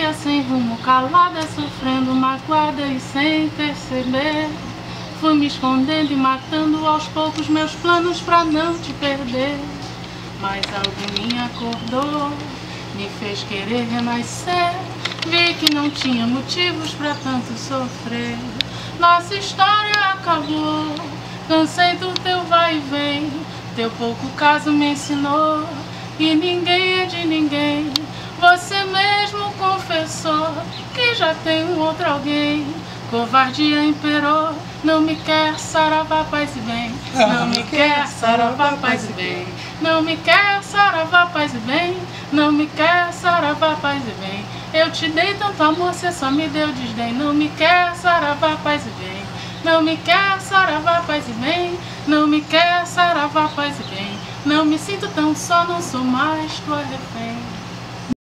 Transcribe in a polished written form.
ia sem rumo, calada, sofrendo, magoada e sem perceber. Fui me escondendo e matando aos poucos meus planos pra não te perder. Mas algo em mim acordou, me fez querer renascer. Vi que não tinha motivos pra tanto sofrer. Nossa história acabou, cansei do teu vai e vem. Teu pouco caso me ensinou que ninguém é de ninguém. Você mesmo confessou que já tem um outro alguém. Covardia imperou, não me quer, saravá, paz e bem. Não me quer, saravá, paz e bem. Não me quer, saravá, paz e bem. Não me quer, saravá, paz e bem. Eu te dei tanto amor, você só me deu desdém. Não me quer, saravá, paz e bem. Não me quer, saravá, paz e bem. Não me quer, saravá, paz e bem. Não me sinto tão só, não sou mais tua refém.